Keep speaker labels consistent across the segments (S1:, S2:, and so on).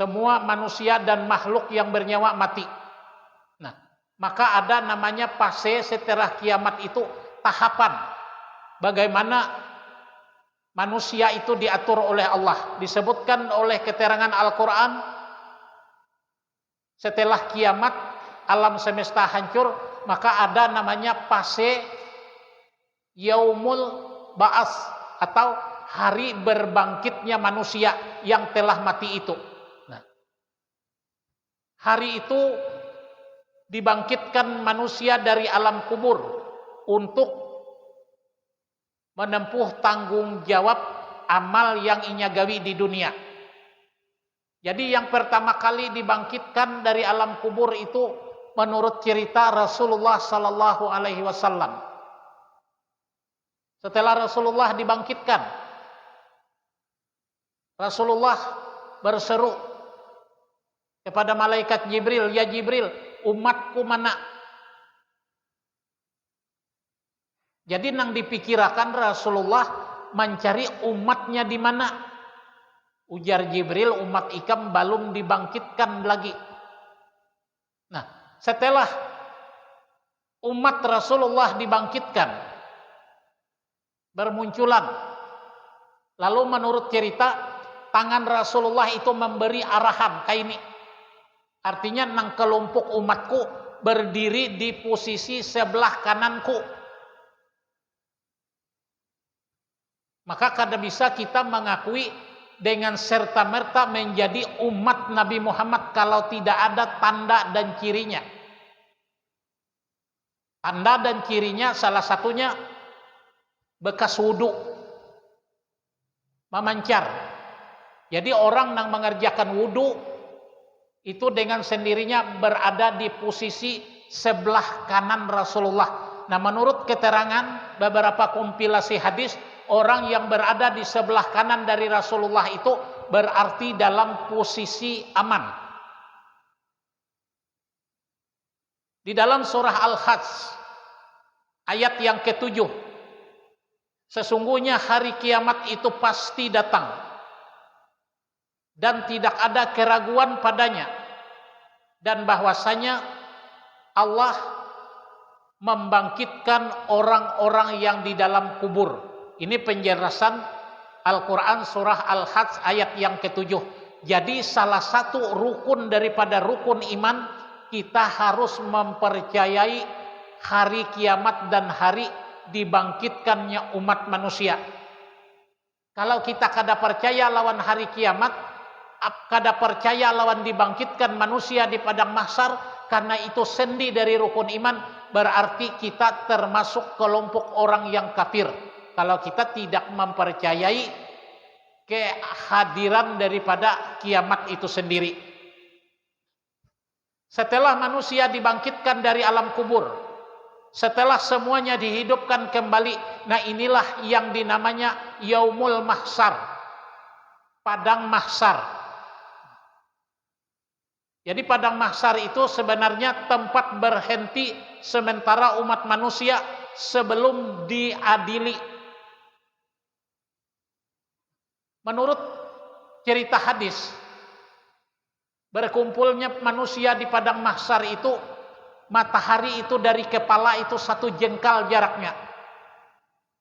S1: Semua manusia dan makhluk yang bernyawa mati. Nah, maka ada namanya fase setelah kiamat itu, tahapan bagaimana manusia itu diatur oleh Allah. Disebutkan oleh keterangan Al-Quran, setelah kiamat alam semesta hancur, maka ada namanya fase yaumul ba'as, atau hari berbangkitnya manusia yang telah mati itu. Nah, hari itu dibangkitkan manusia dari alam kubur untuk menempuh tanggung jawab amal yang inya gawi di dunia. Jadi yang pertama kali dibangkitkan dari alam kubur itu menurut cerita Rasulullah sallallahu alaihi wasallam. Setelah Rasulullah dibangkitkan, Rasulullah berseru kepada malaikat Jibril, "Ya Jibril, umatku mana?" Jadi nang dipikirakan Rasulullah mencari umatnya di mana. Ujar Jibril, umat ikam belum dibangkitkan lagi. Nah, setelah umat Rasulullah dibangkitkan, bermunculan, lalu menurut cerita tangan Rasulullah itu memberi arahan kayak ini. Artinya nang kelompok umatku berdiri di posisi sebelah kananku. Maka kada bisa kita mengakui dengan serta-merta menjadi umat Nabi Muhammad kalau tidak ada tanda dan cirinya. Tanda dan cirinya salah satunya bekas wudu memancar. Jadi orang yang mengerjakan wudu itu dengan sendirinya berada di posisi sebelah kanan Rasulullah. Nah, menurut keterangan beberapa kompilasi hadis, orang yang berada di sebelah kanan dari Rasulullah itu berarti dalam posisi aman. Di dalam surah Al-Hajj ayat yang ke-7, sesungguhnya hari kiamat itu pasti datang dan tidak ada keraguan padanya, dan bahwasanya Allah membangkitkan orang-orang yang di dalam kubur. Ini penjelasan Al-Quran surah Al-Hajj ayat yang ke-7. Jadi salah satu rukun daripada rukun iman, kita harus mempercayai hari kiamat dan hari dibangkitkannya umat manusia. Kalau kita kada percaya lawan hari kiamat, kada percaya lawan dibangkitkan manusia di padang mahsyar, karena itu sendi dari rukun iman, berarti kita termasuk kelompok orang yang kafir kalau kita tidak mempercayai kehadiran daripada kiamat itu sendiri. Setelah manusia dibangkitkan dari alam kubur, setelah semuanya dihidupkan kembali, nah inilah yang dinamanya yaumul mahsyar, padang mahsyar. Jadi padang mahsyar itu sebenarnya tempat berhenti sementara umat manusia sebelum diadili. Menurut cerita hadis, berkumpulnya manusia di padang mahsyar itu, matahari itu dari kepala itu 1 jengkal jaraknya.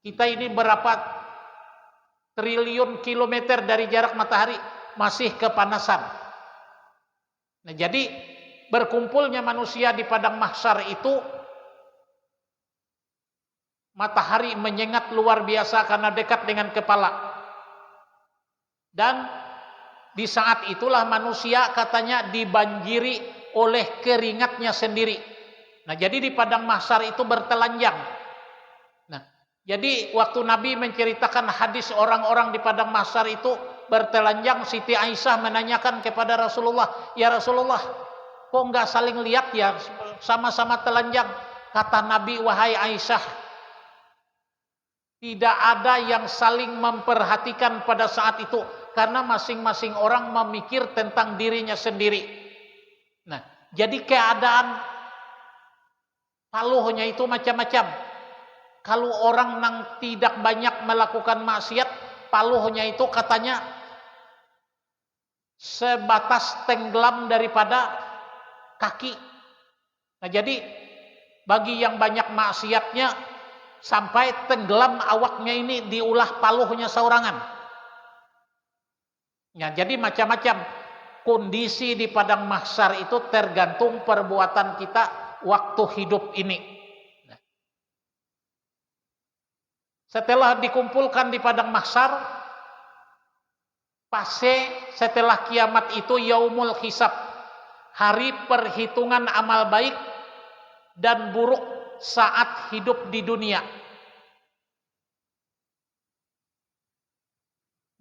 S1: Kita ini berapa triliun kilometer dari jarak matahari masih kepanasan. Nah, jadi berkumpulnya manusia di padang mahsyar itu, matahari menyengat luar biasa karena dekat dengan kepala. Dan di saat itulah manusia katanya dibanjiri oleh keringatnya sendiri. Nah, jadi di padang mahsyar itu bertelanjang. Nah, jadi waktu Nabi menceritakan hadis orang-orang di padang mahsyar itu bertelanjang, Siti Aisyah menanyakan kepada Rasulullah, "Ya Rasulullah, kok enggak saling lihat ya, sama-sama telanjang?" Kata Nabi, "Wahai Aisyah, tidak ada yang saling memperhatikan pada saat itu, karena masing-masing orang memikir tentang dirinya sendiri." Nah, jadi keadaan paluhnya itu macam-macam. Kalau orang yang tidak banyak melakukan maksiat, paluhnya itu katanya sebatas tenggelam daripada kaki. Nah, jadi bagi yang banyak maksiatnya sampai tenggelam awaknya ini diulah paluhnya saurangan. Ya, jadi macam-macam kondisi di padang mahsyar itu tergantung perbuatan kita waktu hidup ini. Setelah dikumpulkan di padang mahsyar, pasti setelah kiamat itu yaumul hisab, hari perhitungan amal baik dan buruk saat hidup di dunia.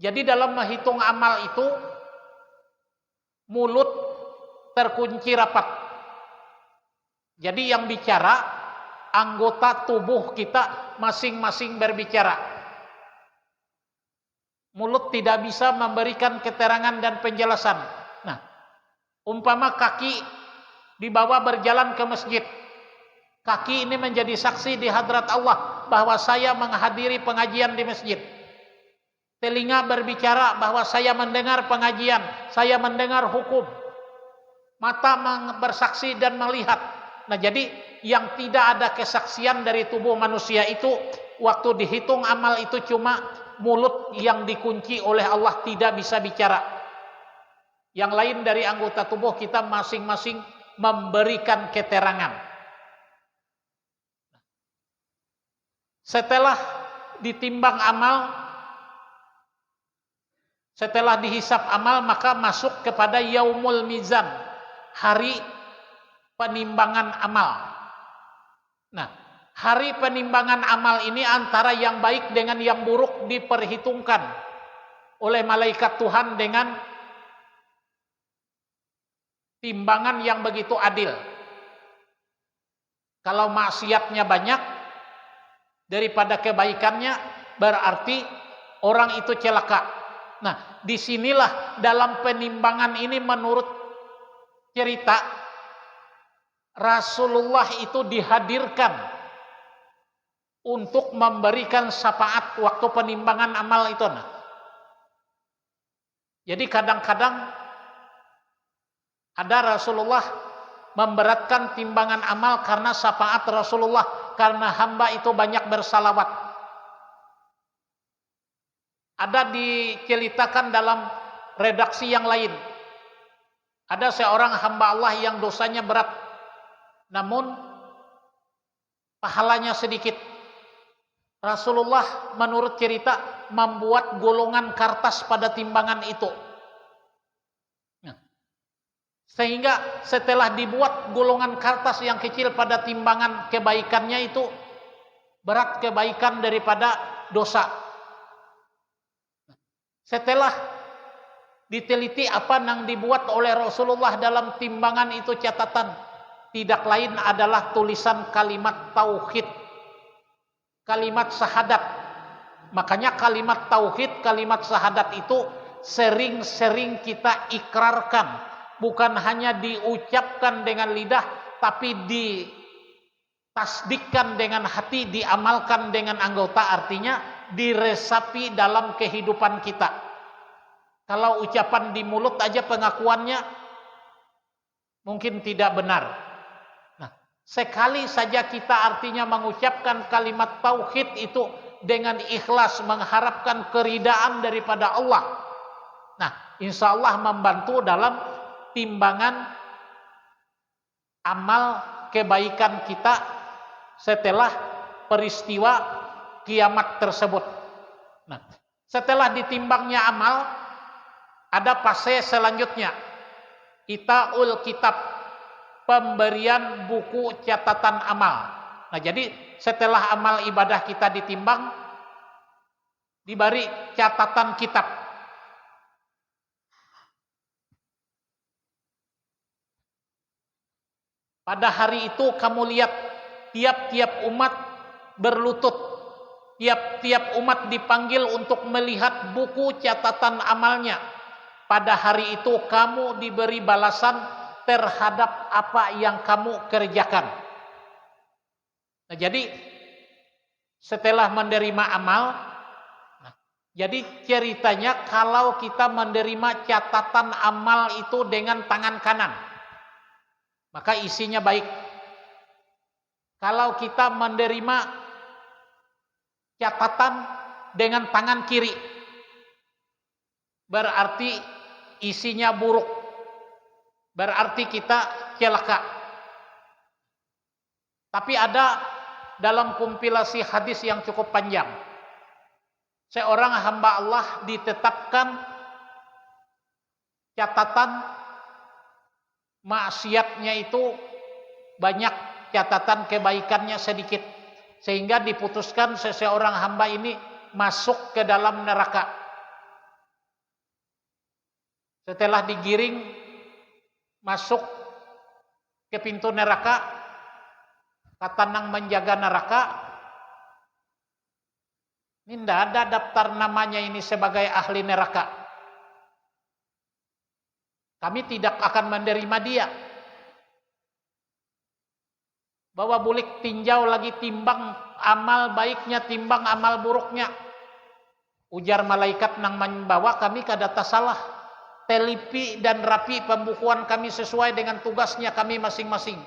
S1: Jadi dalam menghitung amal itu mulut terkunci rapat. Jadi yang bicara anggota tubuh kita masing-masing berbicara. Mulut tidak bisa memberikan keterangan dan penjelasan. Nah, umpama kaki dibawa berjalan ke masjid. Kaki ini menjadi saksi di hadrat Allah bahwa saya menghadiri pengajian di masjid. Telinga berbicara bahwa saya mendengar pengajian, saya mendengar hukum. Mata bersaksi dan melihat. Nah, jadi yang tidak ada kesaksian dari tubuh manusia itu waktu dihitung amal itu cuma mulut yang dikunci oleh Allah, tidak bisa bicara. Yang lain dari anggota tubuh kita masing-masing memberikan keterangan. Setelah ditimbang amal, setelah dihisap amal, maka masuk kepada yaumul mizan, hari penimbangan amal. Nah, hari penimbangan amal ini antara yang baik dengan yang buruk diperhitungkan oleh malaikat Tuhan dengan timbangan yang begitu adil. Kalau maksiatnya banyak daripada kebaikannya, berarti orang itu celaka. Nah, disinilah dalam penimbangan ini menurut cerita Rasulullah itu dihadirkan untuk memberikan syafaat waktu penimbangan amal itu. Nah, jadi kadang-kadang ada Rasulullah memberatkan timbangan amal karena syafaat Rasulullah, karena hamba itu banyak bersalawat. Ada diceritakan dalam redaksi yang lain. Ada seorang hamba Allah yang dosanya berat, namun pahalanya sedikit. Rasulullah menurut cerita membuat golongan kertas pada timbangan itu. Sehingga setelah dibuat golongan kertas yang kecil pada timbangan kebaikannya itu berat kebaikan daripada dosa. Setelah diteliti apa yang dibuat oleh Rasulullah dalam timbangan itu, catatan tidak lain adalah tulisan kalimat tauhid, kalimat syahadat. Makanya kalimat tauhid, kalimat syahadat itu sering-sering kita ikrarkan, bukan hanya diucapkan dengan lidah, tapi ditasdikkan dengan hati, diamalkan dengan anggota, artinya diresapi dalam kehidupan kita. Kalau ucapan di mulut aja pengakuannya mungkin tidak benar. Nah, sekali saja kita artinya mengucapkan kalimat tauhid itu dengan ikhlas mengharapkan keridaan daripada Allah. Nah, insya Allah membantu dalam timbangan amal kebaikan kita setelah peristiwa kiamat tersebut. Nah, setelah ditimbangnya amal, ada fase selanjutnya, itaul kitab, pemberian buku catatan amal. Nah, jadi setelah amal ibadah kita ditimbang, diberi catatan kitab. Pada hari itu kamu lihat tiap-tiap umat berlutut. Tiap-tiap umat dipanggil untuk melihat buku catatan amalnya. Pada hari itu kamu diberi balasan terhadap apa yang kamu kerjakan. Nah, jadi setelah menerima amal, Jadi ceritanya kalau kita menerima catatan amal itu dengan tangan kanan, maka isinya baik. Kalau kita menerima catatan dengan tangan kiri, berarti isinya buruk. Berarti kita celaka. Tapi ada dalam kompilasi hadis yang cukup panjang, seorang hamba Allah ditetapkan catatan maksiatnya itu banyak, catatan kebaikannya sedikit, sehingga diputuskan seseorang hamba ini masuk ke dalam neraka. Setelah digiring masuk ke pintu neraka, kata nang menjaga neraka, ini tidak ada daftar namanya ini sebagai ahli neraka. Kami tidak akan menerima dia. Bawa bulik tinjau lagi, timbang amal baiknya, timbang amal buruknya. Ujar malaikat nang membawa kami kadata salah. Telipi dan rapi pembukuan kami sesuai dengan tugasnya kami masing-masing.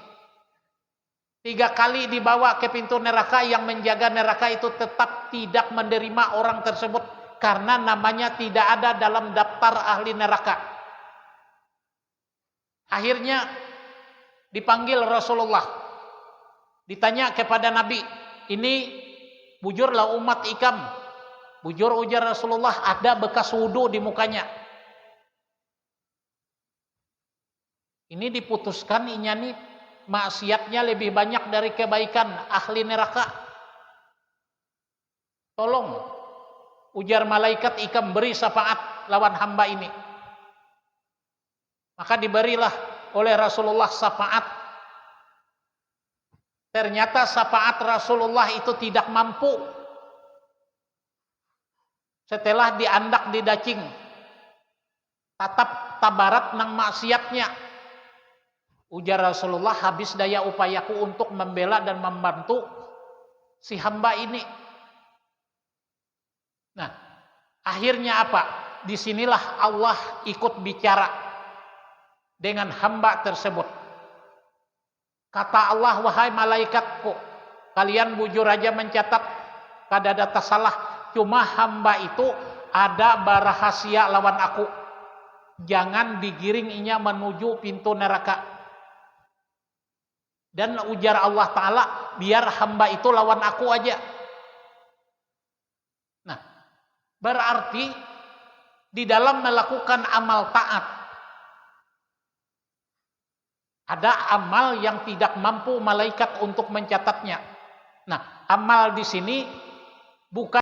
S1: 3 kali dibawa ke pintu neraka, yang menjaga neraka itu tetap tidak menerima orang tersebut karena namanya tidak ada dalam daftar ahli neraka. Akhirnya dipanggil Rasulullah, ditanya kepada Nabi, ini bujurlah umat ikam. Bujur, ujar Rasulullah, ada bekas wudu di mukanya. Ini diputuskan inyani maksiatnya lebih banyak dari kebaikan, ahli neraka. Tolong, ujar malaikat, ikam beri syafaat lawan hamba ini. Maka diberilah oleh Rasulullah syafaat. Ternyata syafaat Rasulullah itu tidak mampu. Setelah diandak di dacing, tatap tabarat nang maksiatnya. Ujar Rasulullah, habis daya upayaku untuk membela dan membantu si hamba ini. Nah, akhirnya apa? Disinilah Allah ikut bicara dengan hamba tersebut. Kata Allah, wahai malaikatku, kalian bujur aja mencatat kada data salah. Cuma hamba itu ada barahasia lawan aku. Jangan digiring inya menuju pintu neraka. Dan ujar Allah Ta'ala, biar hamba itu lawan aku aja. Nah, berarti di dalam melakukan amal taat, ada amal yang tidak mampu malaikat untuk mencatatnya. Nah, amal di sini bukan